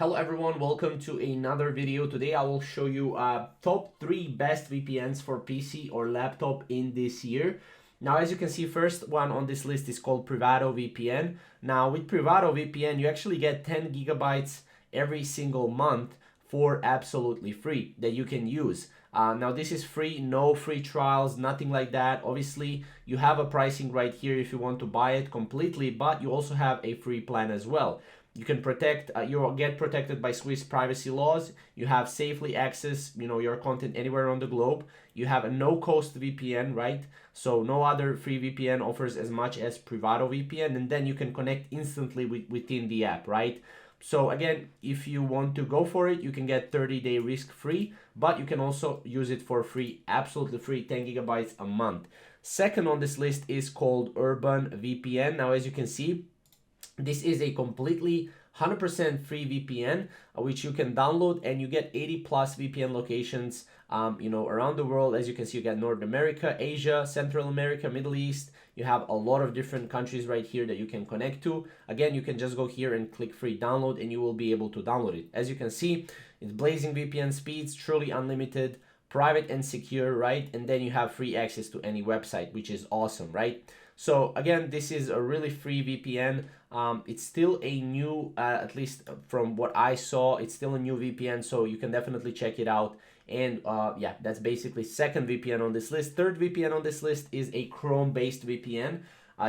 Hello everyone, welcome to another video. Today I will show you top 3 best VPNs for PC or laptop in this year. Now, as you can see, first one on this list is called Privado VPN. Now, with Privado VPN, you actually get 10 gigabytes every single month for absolutely free that you can use. Now, this is free, no free trials, nothing like that. Obviously, you have a pricing right here if you want to buy it completely, but you also have a free plan as well. You can protect, you get protected by Swiss privacy laws. You have safely access, your content anywhere on the globe. You have a no-cost VPN, right? So no other free VPN offers as much as Privado VPN, and then you can connect instantly within the app, right? So again, if you want to go for it, you can get 30-day risk-free, but you can also use it for free, absolutely free, 10 gigabytes a month. Second on this list is called Urban VPN. Now, as you can see, this is a completely 100% free VPN, which you can download, and you get 80 plus VPN locations, around the world. As you can see, you get North America, Asia, Central America, Middle East. You have a lot of different countries right here that you can connect to. Again, you can just go here and click free download, and you will be able to download it. As you can see, it's blazing VPN speeds, truly unlimited, private and secure, right? And then you have free access to any website, which is awesome, right? So again, this is a really free VPN. It's still a new, at least from what I saw, it's still a new VPN, so you can definitely check it out. And yeah, that's basically second VPN on this list. Third VPN on this list is a Chrome-based VPN.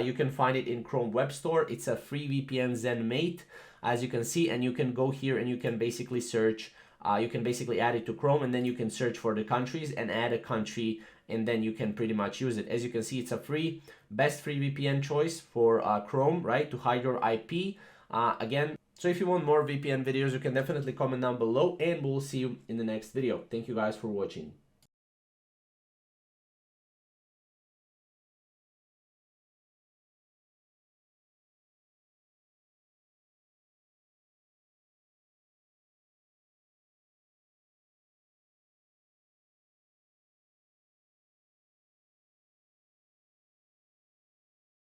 You can find it in Chrome Web Store. It's a free VPN, ZenMate, as you can see, and you can go here and you can basically search. You can basically add it to Chrome, and then you can search for the countries and add a country, and then you can pretty much use it. As you can see, it's a best free VPN choice for Chrome, right, to hide your IP. Again, so if you want more VPN videos, you can definitely comment down below, and we'll see you in the next video. Thank you guys for watching.